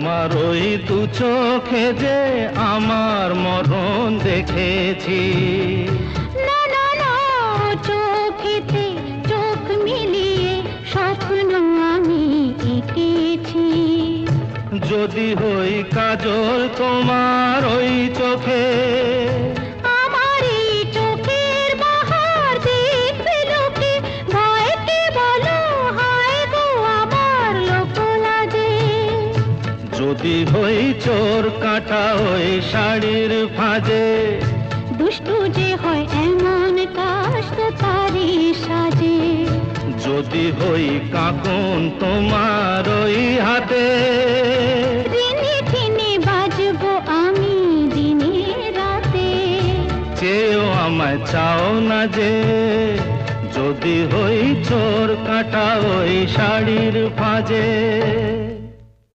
তোমার ওই দু চোখে যে আমার মরণ দেখেছি। না না না, চোখেতে চোখ মিলিয়ে স্বপ্ন আমি এঁকেছি। যদি হই কাজল তোমার ওই চোখে, আমার এই চোখের বাহার দেখবে লোকে, ভয়কে বলো হায় গো আমার লোকলাজে। যদি হই চোর কাঁটা ওই শাড়ির ফাঁজে, দুষ্টু যে হয় এমন কাজ তো তারই সাজে। যদি হই কাঁকন তোমার ওই হাতে, দিনে দিনে বাজবো আমি দিনে রাতে। চেয়েও আমায় চাও না যে, যদি হই চোর কাঁটা ওই শাড়ির ফাঁজে।